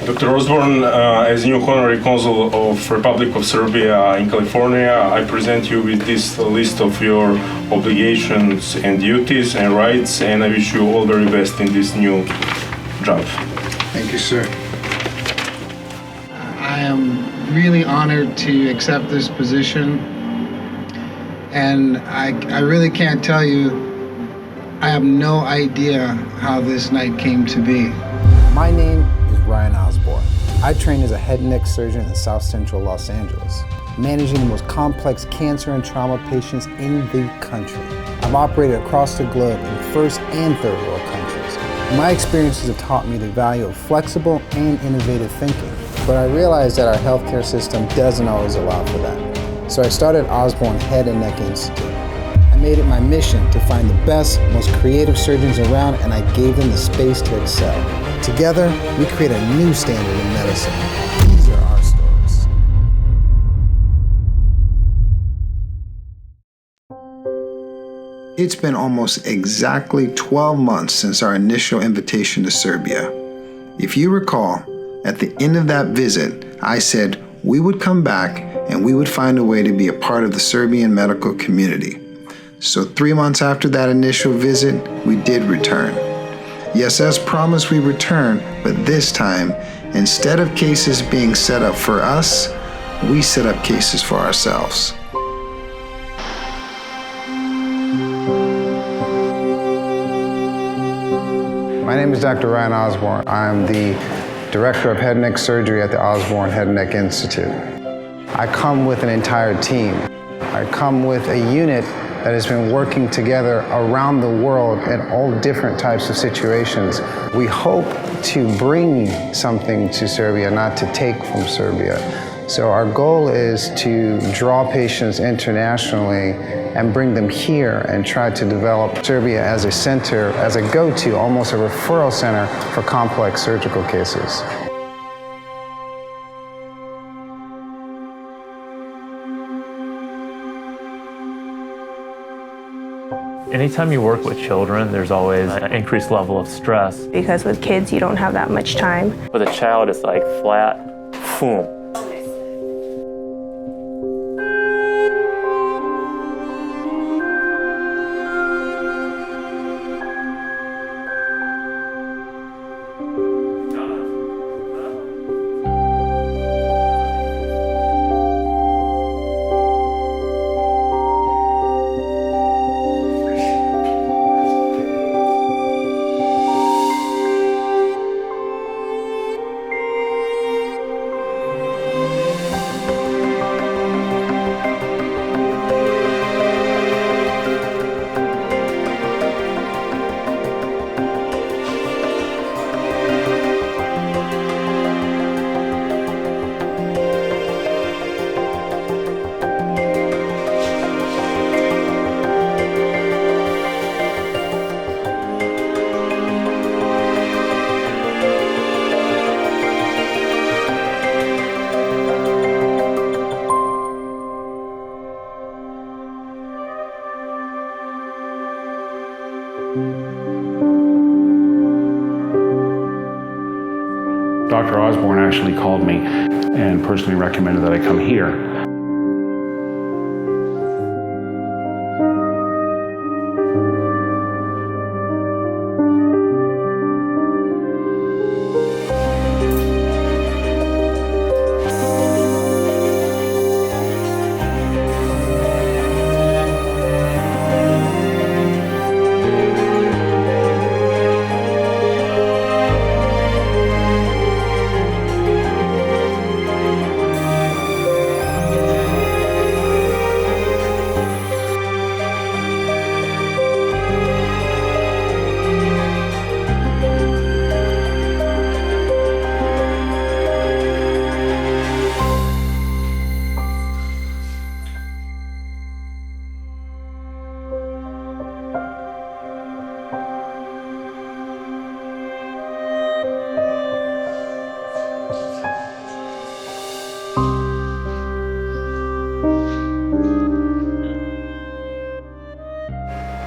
Dr. Osborne, as new honorary consul of Republic of Serbia in California, I present you with this list of your obligations and duties and rights, and I wish you all very best in this new job. Thank you, sir. I am really honored to accept this position, and I really can't tell you, I have no idea how this night came to be. My name is Ryan Osborne. I trained as a head and neck surgeon in South Central Los Angeles, managing the most complex cancer and trauma patients in the country. I've operated across the globe in first and third world countries. My experiences have taught me the value of flexible and innovative thinking, but I realized that our healthcare system doesn't always allow for that. So I started Osborne Head and Neck Institute. I made it my mission to find the best, most creative surgeons around, and I gave them the space to excel. Together, we create a new standard in medicine. These are our stories. It's been almost exactly 12 months since our initial invitation to Serbia. If you recall, at the end of that visit, I said we would come back and we would find a way to be a part of the Serbian medical community. So 3 months after that initial visit, we did return. Yes, as promised, we returned, but this time, instead of cases being set up for us, we set up cases for ourselves. My name is Dr. Ryan Osborne. I'm the Director of Head and Neck Surgery at the Osborne Head and Neck Institute. I come with an entire team. I come with a unit that has been working together around the world in all different types of situations. We hope to bring something to Serbia, not to take from Serbia. So our goal is to draw patients internationally and bring them here and try to develop Serbia as a center, as a go-to, almost a referral center for complex surgical cases. Anytime you work with children, there's always an increased level of stress. Because with kids, you don't have that much time. With a child, it's like flat, boom. Dr. Osborne actually called me and personally recommended that I come here.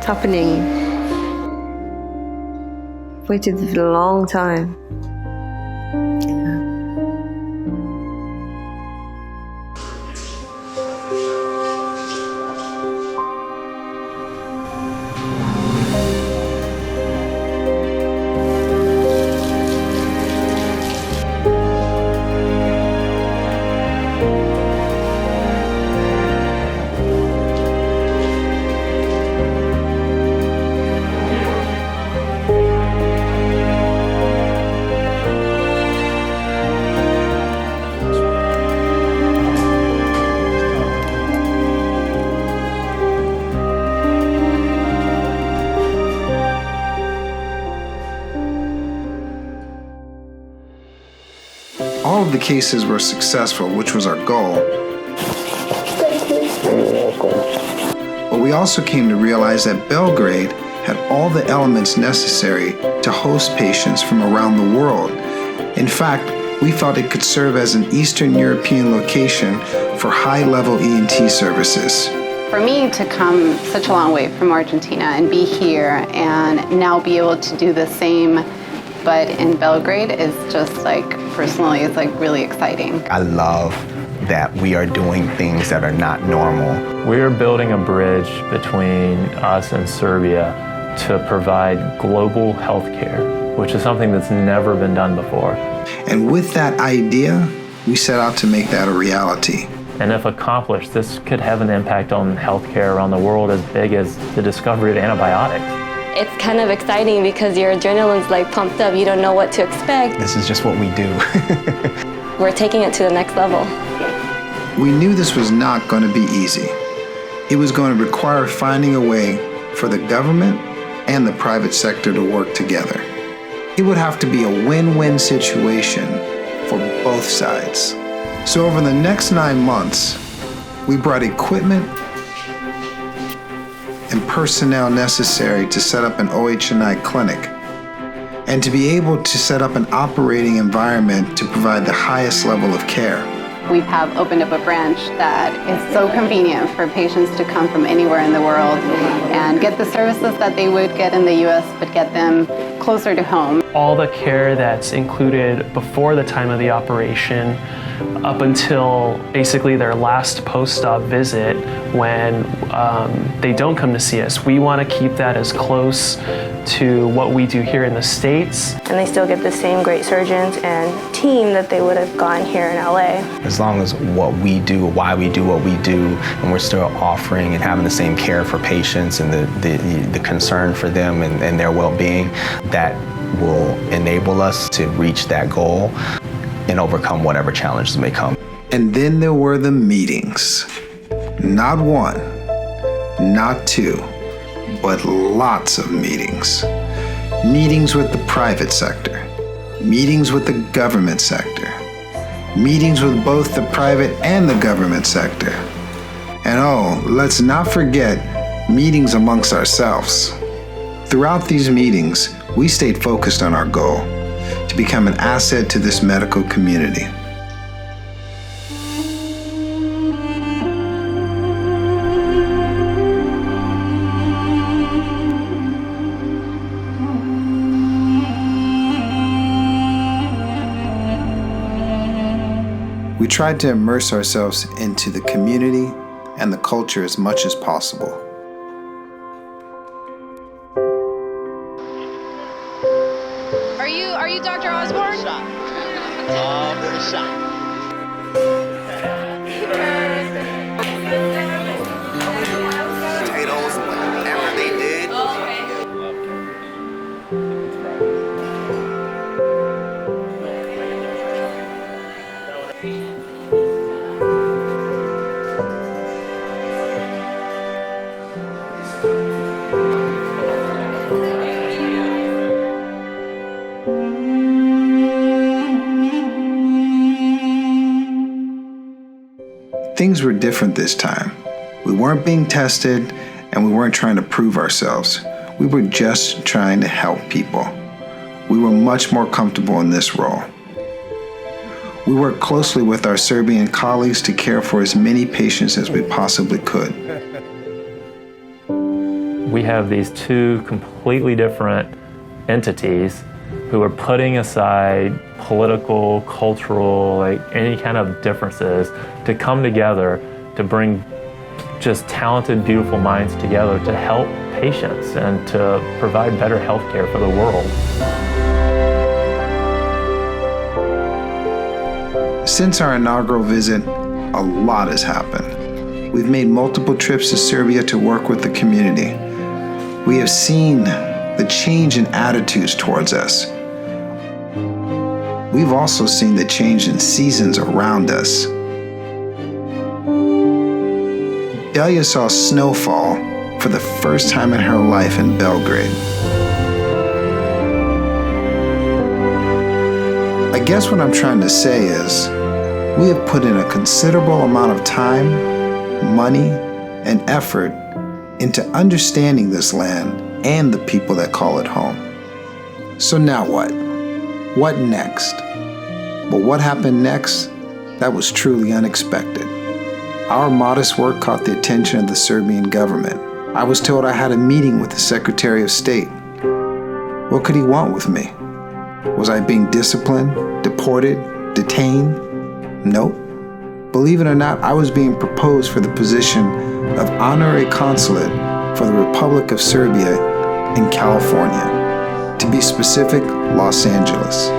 It's happening. Waited for a long time. Yeah. all of the cases were successful, which was our goal, but we also came to realize that Belgrade had all the elements necessary to host patients from around the world. In fact, we felt it could serve as an Eastern European location for high-level ENT services. For me to come such a long way from Argentina and be here and now be able to do the same but in Belgrade is just like, personally, it's like really exciting. I love that we are doing things that are not normal. We are building a bridge between us and Serbia to provide global health care, which is something that's never been done before. And with that idea, we set out to make that a reality. And if accomplished, this could have an impact on healthcare around the world as big as the discovery of antibiotics. It's kind of exciting because your adrenaline's like pumped up. You don't know what to expect. This is just what we do. We're taking it to the next level. We knew this was not going to be easy. It was going to require finding a way for the government and the private sector to work together. It would have to be a win-win situation for both sides. So over the next 9 months, we brought equipment and personnel necessary to set up an OHNI clinic and to be able to set up an operating environment to provide the highest level of care. We have opened up a branch that is so convenient for patients to come from anywhere in the world and get the services that they would get in the US, but get them closer to home. All the care that's included before the time of the operation up until basically their last post-op visit when they don't come to see us. We want to keep that as close to what we do here in the States. And they still get the same great surgeons and team that they would have gotten here in LA. As long as what we do, why we do what we do, and we're still offering and having the same care for patients and the concern for them and their well-being, that will enable us to reach that goal and overcome whatever challenges may come. And then there were the meetings. Not one, not two, but lots of meetings. Meetings with the private sector, meetings with the government sector, meetings with both the private and the government sector. And oh, let's not forget meetings amongst ourselves. Throughout these meetings, we stayed focused on our goal, to become an asset to this medical community. We tried to immerse ourselves into the community and the culture as much as possible. Are you Dr. Osborne? Potatoes, whatever they did. Things were different this time. We weren't being tested, and we weren't trying to prove ourselves. We were just trying to help people. We were much more comfortable in this role. We worked closely with our Serbian colleagues to care for as many patients as we possibly could. We have these two completely different entities who are putting aside political, cultural, like any kind of differences to come together to bring just talented, beautiful minds together to help patients and to provide better health care for the world. Since our inaugural visit, a lot has happened. We've made multiple trips to Serbia to work with the community. We have seen the change in attitudes towards us. We've also seen the change in seasons around us. Delia saw snowfall for the first time in her life in Belgrade. A guess what I'm trying to say is, we have put in a considerable amount of time, money, and effort into understanding this land and the people that call it home. So now what? What next? But what happened next? That was truly unexpected. Our modest work caught the attention of the Serbian government. I was told I had a meeting with the Secretary of State. What could he want with me? Was I being disciplined, deported, detained? Nope. Believe it or not, I was being proposed for the position of honorary consulate for the Republic of Serbia in California. To be specific, Los Angeles.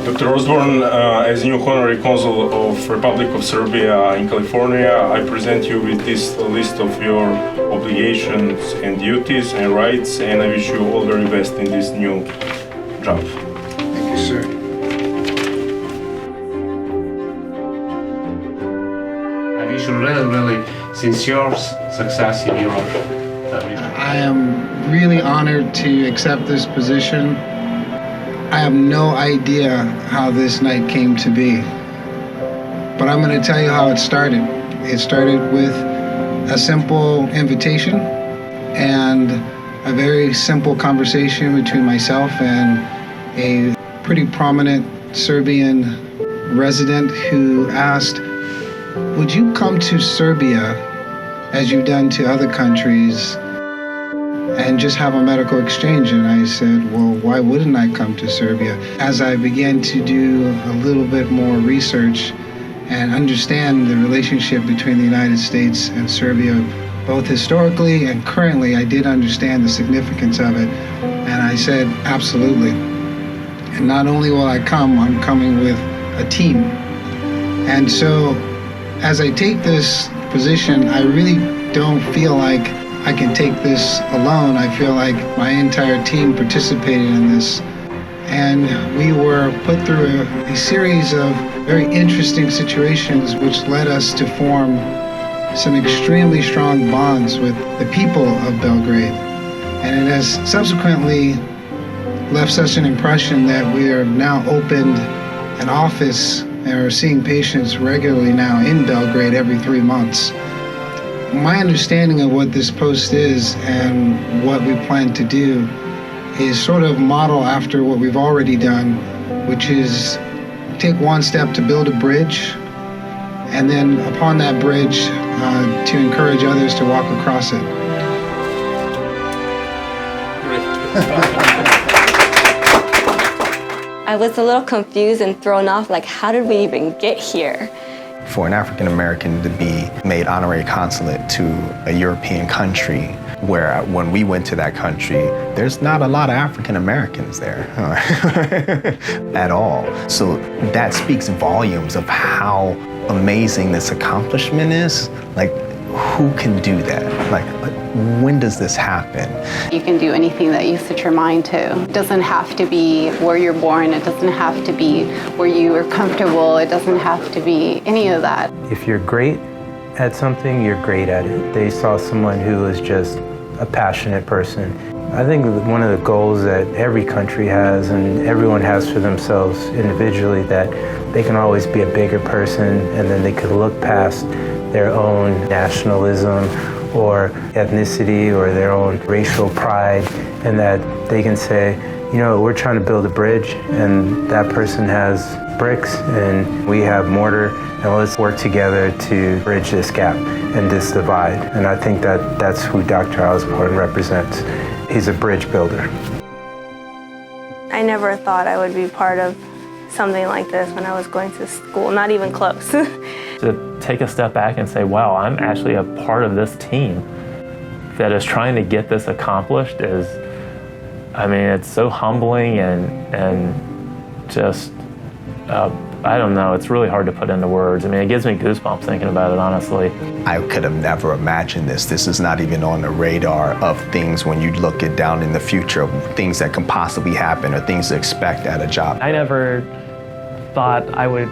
Dr. Osborne, as new honorary consul of Republic of Serbia in California, I present you with this list of your obligations and duties and rights, and I wish you all very best in this new job. Thank you, sir. I wish you really sincere success in your I am really honored to accept this position. I have no idea how this night came to be, but I'm going to tell you how it started. It started with a simple invitation and a very simple conversation between myself and a pretty prominent Serbian resident who asked, "Would you come to Serbia as you've done to other countries and just have a medical exchange?" And I said, well, why wouldn't I come to Serbia? As I began to do a little bit more research and understand the relationship between the United States and Serbia, both historically and currently, I did understand the significance of it. And I said, absolutely. And not only will I come, I'm coming with a team. And so as I take this position, I really don't feel like I can take this alone. I feel like my entire team participated in this. And we were put through a series of very interesting situations which led us to form some extremely strong bonds with the people of Belgrade. And it has subsequently left such an impression that we are now opened an office and are seeing patients regularly now in Belgrade every 3 months. My understanding of what this post is and what we plan to do is sort of model after what we've already done, which is take one step to build a bridge, and then upon that bridge to encourage others to walk across it. I was a little confused and thrown off, like, how did we even get here? For an African American to be made honorary consulate to a European country, where when we went to that country, there's not a lot of African Americans there at all. So that speaks volumes of how amazing this accomplishment is. Like, who can do that? Like, when does this happen? You can do anything that you set your mind to. It doesn't have to be where you're born. It doesn't have to be where you are comfortable. It doesn't have to be any of that. If you're great at something, you're great at it. They saw someone who was just a passionate person. I think one of the goals that every country has and everyone has for themselves individually, that they can always be a bigger person, and then they could look past their own nationalism or ethnicity or their own racial pride, and that they can say, you know, we're trying to build a bridge, and that person has bricks and we have mortar, and let's work together to bridge this gap and this divide. And I think that that's who Dr. Osborne represents. He's a bridge builder. I never thought I would be part of something like this when I was going to school, not even close. To take a step back and say, wow, I'm actually a part of this team that is trying to get this accomplished is, I mean, it's so humbling and just, I don't know, it's really hard to put into words. I mean, it gives me goosebumps thinking about it, honestly. I could have never imagined this. This is not even on the radar of things when you look it down in the future, things that can possibly happen or things to expect at a job. I never thought I would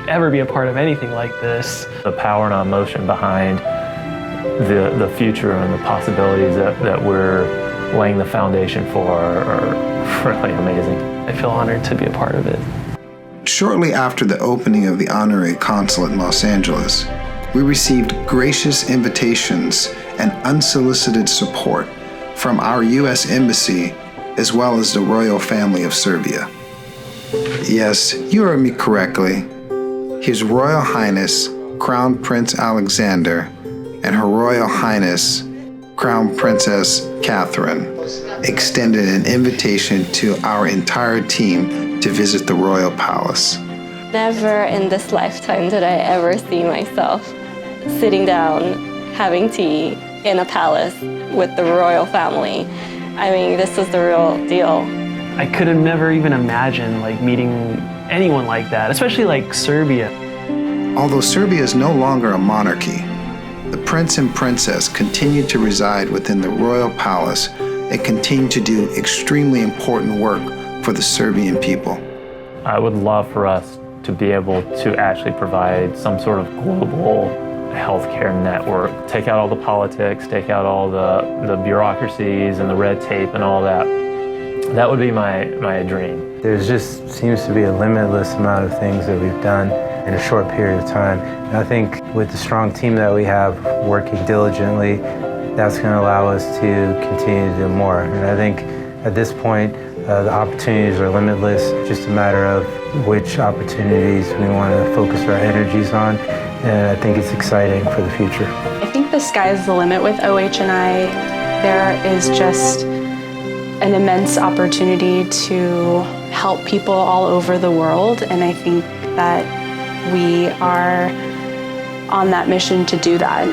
ever be a part of anything like this. The power and emotion behind the future and the possibilities that we're laying the foundation for are really amazing. I feel honored to be a part of it. Shortly after the opening of the honorary consulate in Los Angeles, we received gracious invitations and unsolicited support from our U.S. Embassy as well as the royal family of Serbia. Yes, you heard me correctly. His Royal Highness Crown Prince Alexander and Her Royal Highness Crown Princess Katherine extended an invitation to our entire team to visit the Royal Palace. Never in this lifetime did I ever see myself sitting down, having tea in a palace with the royal family. I mean, this was the real deal. I could have never even imagined meeting anyone like that, especially Serbia. Although Serbia is no longer a monarchy, the prince and princess continue to reside within the royal palace and continue to do extremely important work for the Serbian people. I would love for us to be able to actually provide some sort of global healthcare network. Take out all the politics, take out all the bureaucracies and the red tape and all that. That would be my dream. There just seems to be a limitless amount of things that we've done in a short period of time. And I think with the strong team that we have working diligently, that's going to allow us to continue to do more. And I think at this point, the opportunities are limitless. It's just a matter of which opportunities we want to focus our energies on. And I think it's exciting for the future. I think the sky's the limit with OHNI. There is just an immense opportunity to help people all over the world, and I think that we are on that mission to do that.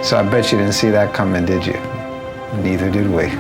So I bet you didn't see that coming, did you? Neither did we.